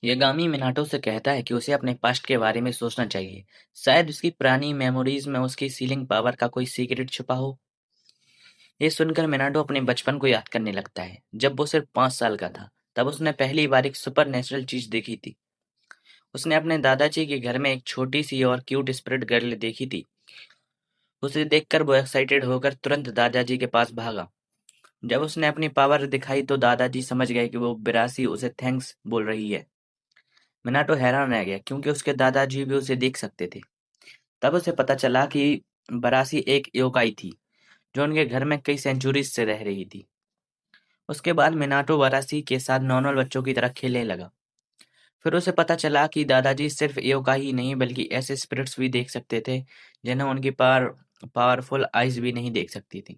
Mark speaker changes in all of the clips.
Speaker 1: Yagami Minato से कहता है कि उसे अपने पास्ट के बारे में सोचना चाहिए। शायद उसकी पुरानी मेमोरीज में उसकी सीलिंग पावर का कोई सीक्रेट छुपा हो। ये सुनकर मिनाटो अपने बचपन को याद करने लगता है, जब वो सिर्फ 5 साल का था। तब उसने पहली बार एक सुपर नेचुरल चीज देखी थी। उसने अपने दादाजी के घर में एक छोटी सी और क्यूट स्पिरिट गर्ल देखी थी। उसे देखकर वो एक्साइटेड होकर तुरंत दादाजी के पास भागा। जब उसने अपनी पावर दिखाई तो दादाजी समझ गए कि वो बिरासी उसे थैंक्स बोल रही है। मिनाटो हैरान रह गया क्योंकि उसके दादाजी भी उसे देख सकते थे। तब उसे पता चला कि बरासी एक योकाई थी जो उनके घर में कई सेंचुरीज से रह रही थी। उसके बाद मिनाटो बरासी के साथ नॉर्मल बच्चों की तरह खेलने लगा। फिर उसे पता चला कि दादाजी सिर्फ योकाई ही नहीं बल्कि ऐसे स्पिरिट्स भी देख सकते थे जिन्हें उनकी पावरफुल आइज भी नहीं देख सकती थी।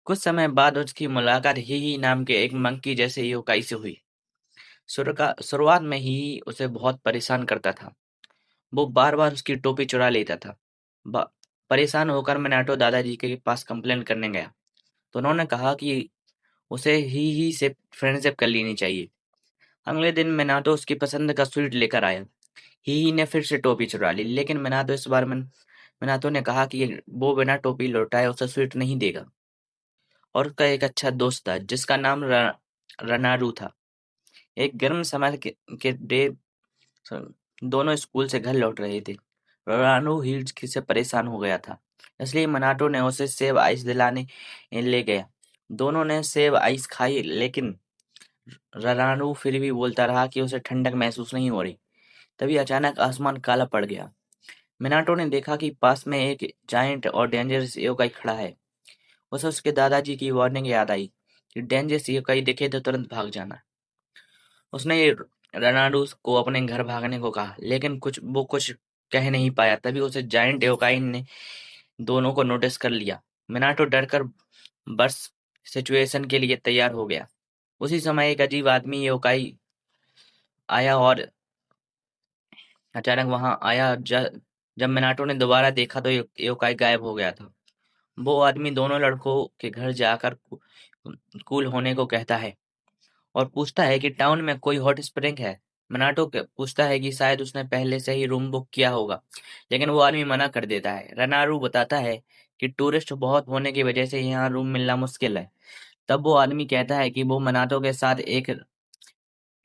Speaker 1: कुछ समय बाद उसकी मुलाकात ही नाम के एक मंकी जैसे योकाई से हुई। शुरुआत में ही उसे बहुत परेशान करता था। वो बार-बार उसकी टोपी चुरा लेता था। ब परेशान होकर मिनाटो दादाजी के पास कंप्लेंट करने गया, तो उन्होंने कहा कि उसे ही से फ्रेंडशिप कर लेनी चाहिए। अगले दिन मिनाटो उसकी पसंद का स्वीट लेकर आया। ही ने फिर से टोपी चुरा ली, लेकिन मिनाटो इस बार मिनाटो ने कहा कि वो बिना टोपी लौटाए उसे स्वीट नहीं देगा। और उसका एक अच्छा दोस्त था जिसका नाम रनारू था। एक गर्म समय के डे दोनों स्कूल से घर लौट रहे थे। रोनाल्डो हीट से परेशान हो गया था, इसलिए मनाटो ने उसे सेब आइस दिलाने ले गया। दोनों ने सेब आइस खाई, लेकिन रोनाल्डो फिर भी बोलता रहा कि उसे ठंडक महसूस नहीं हो रही। तभी अचानक आसमान काला पड़ गया। मिनाटो ने देखा कि पास में एक जायंट और डेंजरस योकाई खड़ा है। उसे उसके दादाजी की वार्निंग याद आई कि डेंजरस योकाई दिखे तो तुरंत भाग जाना। उसने रोनाल्डो को अपने घर भागने को कहा, लेकिन कुछ कह नहीं पाया। तभी उसे जायंट योकाई ने दोनों को नोटिस कर लिया। मिनाटो डरकर बस सिचुएशन के लिए तैयार हो गया। उसी समय एक अजीब आदमी योकाई आया और अचानक वहां आया। जब मिनाटो ने दोबारा देखा तो योकाई गायब हो गया था। वो आदमी दोनों लड़कों के घर जाकर कूल होने को कहता है और पूछता है कि टाउन में कोई हॉट स्प्रिंग है। पूछता है कि शायद उसने पहले से ही रूम बुक किया होगा, लेकिन वो आदमी मना कर देता है। रनारू बताता है कि टूरिस्ट बहुत होने की वजह से यहाँ रूम मिलना मुश्किल है। तब वो आदमी कहता है कि वो मनाटो के साथ एक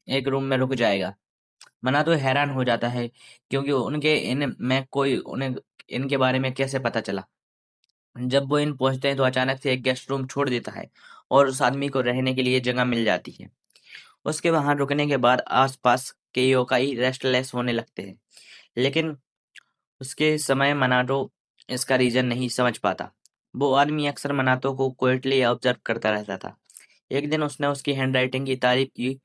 Speaker 1: एक रूम में रुक जाएगा। मनाटो हैरान हो जाता है क्योंकि उनके इन में कोई उन्हें इनके बारे में कैसे पता चला। जब वो इन पहुंचते हैं तो अचानक से एक गेस्ट रूम छोड़ देता है और उस आदमी को रहने के लिए जगह मिल जाती है। उसके वहां रुकने के बाद आसपास के योकाई रेस्टलेस होने लगते हैं, लेकिन उसके समय मनाटो इसका रीजन नहीं समझ पाता। वो आदमी अक्सर मनाटो को क्विetly ऑब्जर्व करता रहता था। एक दिन उसने उसकी हैंडराइटिंग की तारीफ की।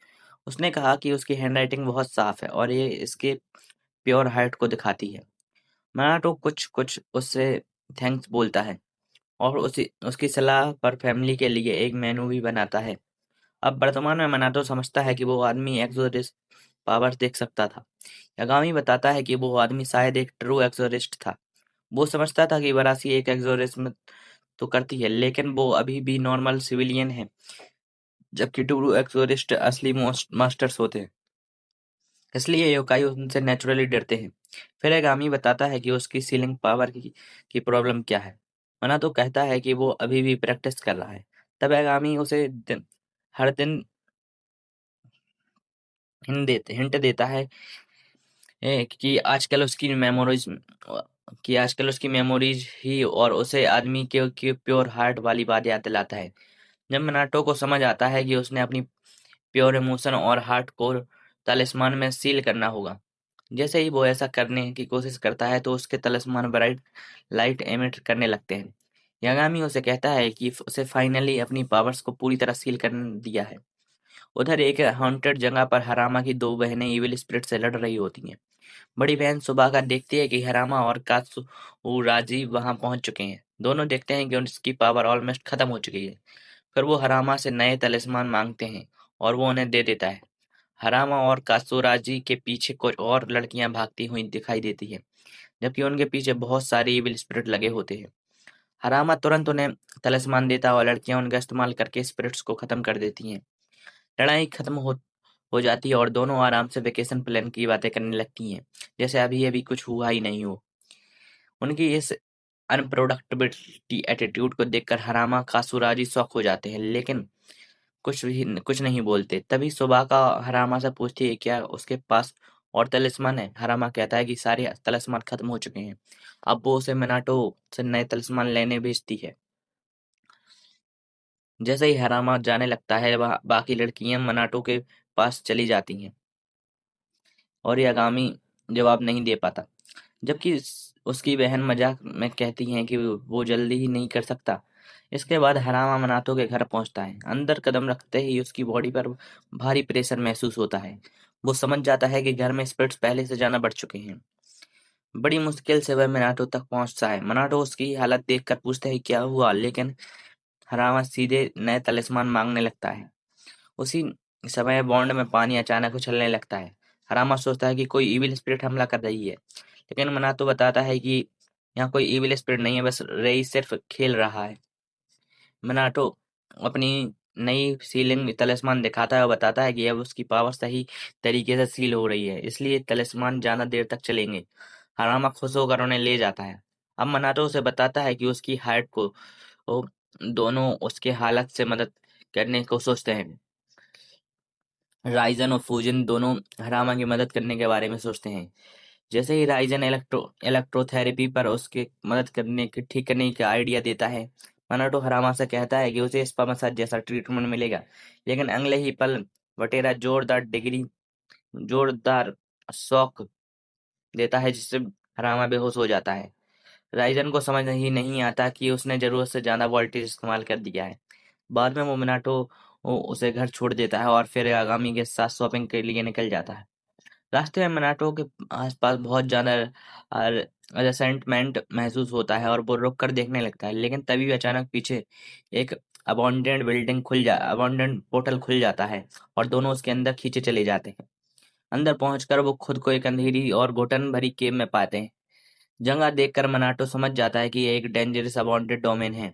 Speaker 1: उसने कहा कि उसकी हैंडराइटिंग बहुत साफ है और ये इसके प्योर हार्ट को दिखाती है। मनाटो कुछ कुछ उससे थैंक्स बोलता है और उसी उसकी सलाह पर फैमिली के लिए एक मेनू भी बनाता है। अब वर्तमान में मनाटो समझता है कि वो आदमी एक्सोरिस्ट पावर देख सकता था। यागामी बताता है कि वो आदमी शायद एक ट्रू एक्सोरिस्ट था। वो समझता था कि वरासी एक एक्सोरिस्म तो करती है, लेकिन वो अभी भी नॉर्मल सिविलियन है, जबकि ट्रू एक्सोरिस्ट असली मास्टर्स होते हैं। इसलिए योकाई उनसे नेचुरली डरते हैं। फिर यागामी बताता है कि उसकी सीलिंग पावर की प्रॉब्लम क्या है। मनाटो कहता है कि वो अभी भी प्रैक्टिस कर रहा है। तब यागामी उसे हर दिन हिंट देता है कि आजकल उसकी मेमोरीज ही और उसे आदमी के प्योर हार्ट वाली बात याद दिलाता है। जब मिनाटो को समझ आता है कि उसने अपनी प्योर इमोशन और हार्ट को तलिस्मान में सील करना होगा। जैसे ही वो ऐसा करने की कोशिश करता है तो उसके तलिस्मान ब्राइट लाइट एमिट करने लगते हैं। यागामी उसे कहता है कि उसे फाइनली अपनी पावर्स को पूरी तरह सील कर दिया है। उधर एक हॉन्टेड जगह पर हरामा की दो बहनें इविल स्पिरिट से लड़ रही होती हैं। बड़ी बहन सुबह देखती है कि हरामा और कात्सुराजी वहां पहुंच चुके हैं। दोनों देखते हैं कि उसकी पावर ऑलमोस्ट खत्म हो चुकी है। फिर वो हरामा से नए तलिस्मान मांगते हैं और वो उन्हें दे देता है। हरामा और कात्सुराजी के पीछे कुछ और लड़कियां भागती हुई दिखाई देती हैं, जबकि उनके पीछे बहुत सारे इविल स्पिरिट लगे होते हैं। हरामा तुरंत उन्हें तलिस्मान देता है और लड़कियां उनका इस्तेमाल करके स्पिरिट्स को खत्म कर देती हैं। लड़ाई खत्म हो जाती है और दोनों आराम से वेकेशन प्लान की बातें करने लगती हैं, जैसे अभी-अभी कुछ हुआ ही नहीं हो। उनकी इस अनप्रोडक्टिबिलिटी एटीट्यूड को देखकर हरामा कासुराजी शॉक हो जाते हैं, लेकिन कुछ नहीं बोलते। तभी सुबाका हरामा से पूछती है क्या उसके पास और तलिस्मान है? हरामा कहता है कि सारे तलिस्मान खत्म हो चुके हैं। अब वो उसे मिनाटो से नए तलिस्मान लेने भेजती है। जैसे ही हरामा जाने लगता है, बाकी लड़कियां मिनाटो के पास चली जाती हैं और यागामी जवाब नहीं दे पाता। जबकि उसकी बहन मजाक में कहती है कि वो जल्दी ही नहीं कर सकता। इसके बाद हरामा मनातो के घर पहुंचता है। अंदर कदम रखते ही उसकी बॉडी पर भारी प्रेशर महसूस होता है। वो समझ जाता है कि घर में स्पिरिट्स पहले से जाना बढ़ चुके हैं। बड़ी मुश्किल से वह मनाटो तक पहुंचता है। मनाटो उसकी हालत देखकर पूछता है क्या हुआ, लेकिन हरामा सीधे नए तलिस्मान मांगने लगता है। उसी समय बॉन्ड में पानी अचानक उछलने लगता है। हरामा सोचता है कि कोई इविल स्पिरिट हमला कर रही है, लेकिन मनातो बताता है कि यहाँ कोई इविल स्पिरिट नहीं है, बस रेई सिर्फ खेल रहा है। मनाटो अपनी नई सीलिंग तलिस्मान दिखाता है और बताता है कि अब उसकी पावर सही तरीके से सील हो रही है, इसलिए तलिस्मान ज्यादा देर तक चलेंगे। हरामा खुश होकर उन्हें ले जाता है। अब मनाटो उसे बताता है कि उसकी हाइट को वो दोनों उसके हालत से मदद करने को सोचते हैं। राइजन और फूजन दोनों हरामा की मदद करने के बारे में सोचते हैं। जैसे ही राइजन इलेक्ट्रोथेरेपी पर उसके मदद करने की ठीक करने का आइडिया देता है, मनाटो हरामा से कहता है कि उसे स्पा मसाज जैसा ट्रीटमेंट मिलेगा, लेकिन अगले ही पल वटेरा जोरदार शॉक देता है, जिससे हरामा बेहोश हो जाता है। राइजन को समझ ही नहीं आता कि उसने जरूरत से ज्यादा वोल्टेज इस्तेमाल कर दिया है। बाद में वो मिनाटो उसे घर छोड़ देता है और फिर आगामी के साथ शॉपिंग के लिए निकल जाता है। रास्ते में मिनाटो के आसपास बहुत ज्यादा रेसेंटमेंट महसूस होता है और वो रुक कर देखने लगता है, लेकिन तभी अचानक पीछे एक अबॉन्डेंट पोर्टल खुल जाता है और दोनों उसके अंदर खींचे चले जाते हैं। अंदर पहुंचकर वो खुद को एक अंधेरी और घुटन भरी केव में पाते हैं। जगह देखकर मनाटो समझ जाता है कि ये एक डेंजरस अनवांटेड डोमेन है।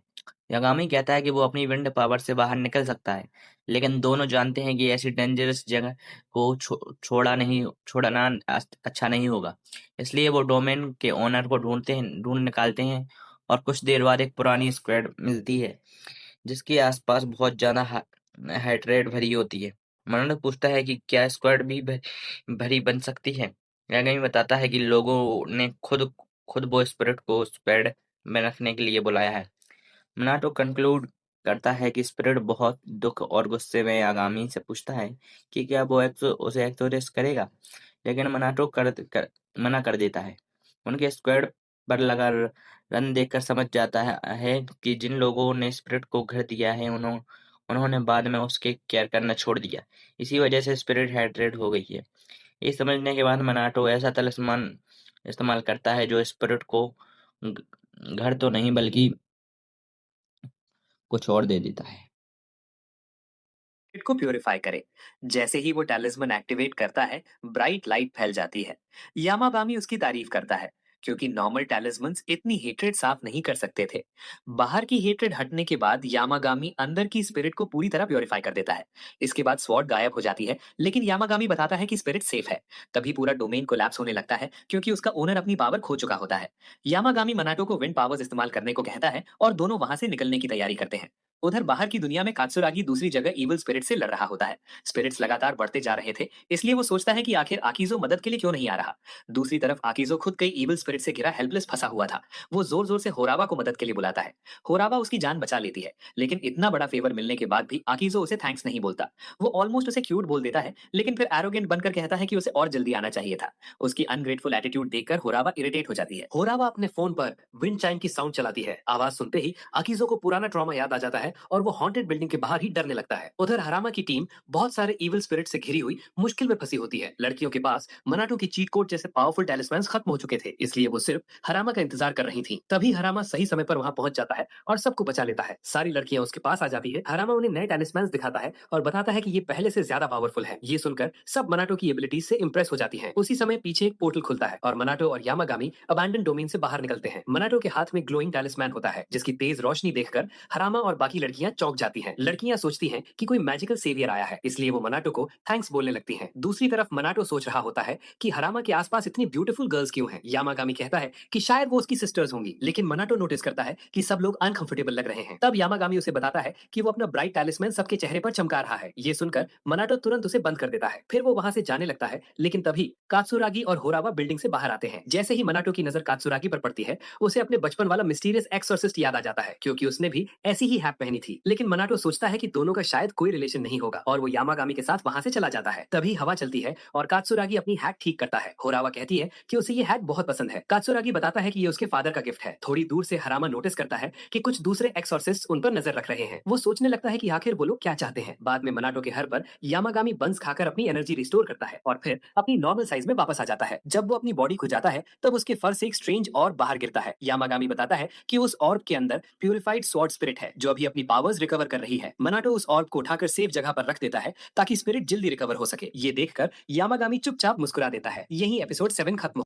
Speaker 1: यागामी कहता है कि वो अपनी विंड पावर से बाहर निकल सकता है, लेकिन दोनों जानते हैं कि ऐसी डेंजरस जगह को छोड़ना अच्छा नहीं होगा। इसलिए वो डोमेन के ओनर को ढूंढ निकालते हैं और कुछ देर बाद एक पुरानी स्क्वाड मिलती है, जिसके आसपास बहुत ज्यादा हेट्रेड भरी होती है। मनाटो पूछता है कि क्या स्क्वाड भी भरी बन सकती है। यागामी बताता है कि लोगों ने खुद वो स्पिरिट को उस पेड़ में रखने के लिए बुलाया है। मिनाटो कंक्लूड करता है कि स्पिरिट बहुत दुख और गुस्से में आगामी से पूछता है कि क्या वो उसे एक्सोरेस करेगा, लेकिन मना कर देता है। उनके स्क्वाड पर लगा रन देखकर समझ जाता है कि जिन लोगों ने स्पिरिट को घर दिया है उन्होंने बाद में उसके केयर करना छोड़ दिया। इसी वजह से स्पिरिट हेट्रेड हो गई है। ये समझने के बाद मनाटो ऐसा तलिस्मान इस्तेमाल करता है जो स्पिरिट को घर तो नहीं बल्कि कुछ और दे देता है।
Speaker 2: को प्यूरिफाई करे। जैसे ही वो टैलिस्मन एक्टिवेट करता है, ब्राइट लाइट फैल जाती है। यामागामी उसकी तारीफ करता है, क्योंकि नॉर्मल टैलिस्मन्स इतनी हेट्रेड साफ नहीं कर सकते थे। बाहर की हेट्रेड हटने के बाद यामागामी अंदर की स्पिरिट को पूरी तरह प्यूरिफाई कर देता है। इसके बाद स्वॉर्ड गायब हो जाती है, लेकिन यामागामी बताता है कि स्पिरिट सेफ है। तभी पूरा डोमेन कोलैप्स होने लगता है, क्योंकि उसका ओनर अपनी पावर खो चुका होता है। यामागामी मनाटो को विंड पावर्स इस्तेमाल करने को कहता है और दोनों वहां से निकलने की तैयारी करते हैं। उधर बाहर की दुनिया में कात्सुरागी दूसरी जगह इविल स्पिरिट से लड़ रहा होता है। स्पिरिट्स लगातार बढ़ते जा रहे थे, इसलिए वो सोचता है कि आखिर आकिजो मदद के लिए क्यों नहीं आ रहा। दूसरी तरफ आकिजो खुद कई इविल स्पिरिट से घिरा हेल्पलेस फंसा हुआ था। वो जोर जोर से होरावा को मदद के लिए बुलाता है। होरावा उसकी जान बचा लेती है, लेकिन इतना बड़ा फेवर मिलने के बाद भी आकिजो उसे थैंक्स नहीं बोलता। वो ऑलमोस्ट उसे क्यूट बोल देता है, लेकिन फिर एरोगेंट बनकर कहता है कि उसे और जल्दी आना चाहिए था। उसकी अनग्रेटफुल एटीट्यूड देखकर होरावा इरिटेट हो जाती है। होरावा अपने फोन पर विंड चाइम की साउंड चलाती है। आवाज सुनते ही आकिजो को पुराना ट्रॉमा याद आ जाता है और वो हॉन्टेड बिल्डिंग के बाहर ही डरने लगता है। उधर हरामा की टीम बहुत सारे इविल स्पिरिट से घिरी हुई मुश्किल में फंसी होती है। लड़कियों के पास मनाटो की चीट कोड जैसे पावरफुल टैलिस्मैन्स खत्म हो चुके थे, इसलिए वो सिर्फ हरामा का इंतजार कर रही थी। तभी हरामा सही समय पर वहां पहुंच जाता है और सबको बचा लेता है। सारी लड़कियां उसके पास आ जाती है। हरामा उन्हें नए टैलिस्मैन्स दिखाता है और बताता है कि ये पहले से ज्यादा पावरफुल है। ये सुनकर सब मनाटो की एबिलिटीज से इंप्रेस हो जाती हैं। उसी समय पीछे एक पोर्टल खुलता है और मनाटो और यामागामी अबैंडन डोमेन से बाहर निकलते हैं। मनाटो के हाथ में ग्लोइंग टैलिस्मैन होता है, जिसकी तेज रोशनी देखकर हरामा और बाकी बाकी लड़कियां चौंक जाती हैं। लड़कियां सोचती हैं कि कोई मैजिकल सेवियर आया है, इसलिए वो मनाटो को थैंक्स बोलने लगती हैं। दूसरी तरफ मनाटो सोच रहा होता है कि हरामा के आसपास इतनी ब्यूटीफुल गर्ल्स क्यों हैं। यामागामी कहता है कि शायद वो उसकी सिस्टर्स होंगी, लेकिन मनाटो नोटिस करता है कि सब लोग अनकंफर्टेबल लग रहे हैं। तब यामागामी उसे बताता है कि वो अपना ब्राइट टैलिस्मैन सबके चेहरे पर चमका रहा है। ये सुनकर मनाटो तुरंत उसे बंद कर देता है। फिर वो वहां से जाने लगता है, लेकिन तभी कात्सुरागी और होरावा बिल्डिंग से बाहर आते हैं। जैसे ही मनाटो की नजर कात्सुरागी पर पड़ती है, उसे अपने बचपन वाला मिस्टीरियस एक्सोर्सिस्ट याद आ जाता है, क्योंकि उसने भी ऐसी ही हैट पहनी थी। लेकिन मनाटो सोचता है कि दोनों का शायद कोई रिलेशन नहीं होगा और वो यामागामी के साथ वहां से चला जाता है। तभी हवा चलती है और कात्सुरागी अपनी हैट ठीक करता है। होरावा कहती है कि उसे ये हैट बहुत पसंद है। कात्सुरागी बताता है कि ये उसके फादर का गिफ्ट है। थोड़ी दूर से हरामा नोटिस करता है कि कुछ दूसरे एक्सोर्सिस्ट उन पर नजर रख रहे हैं। वो सोचने लगता है कि आखिर वो लोग क्या चाहते हैं। बाद में मनाटो के घर पर यामागामी बंस खाकर अपनी एनर्जी रिस्टोर करता है और फिर अपनी नॉर्मल साइज में वापस आ जाता है। जब वो अपनी बॉडी को जाता है, तब उसके फर से एक स्ट्रेंज ऑर्ब बाहर गिरता है। यामागामी बताता है कि उस ऑर्ब के अंदर प्यूरिफाइड स्वॉर्ड स्पिरिट है, जो अभी अपनी पावर्स रिकवर कर रही है। मनाटो उस ऑर्ब को उठाकर सेफ जगह पर रख देता है ताकि स्पिरिट जल्दी रिकवर हो सके। ये देखकर यामागामी चुपचाप मुस्कुरा देता है। यही एपिसोड 7 खत्म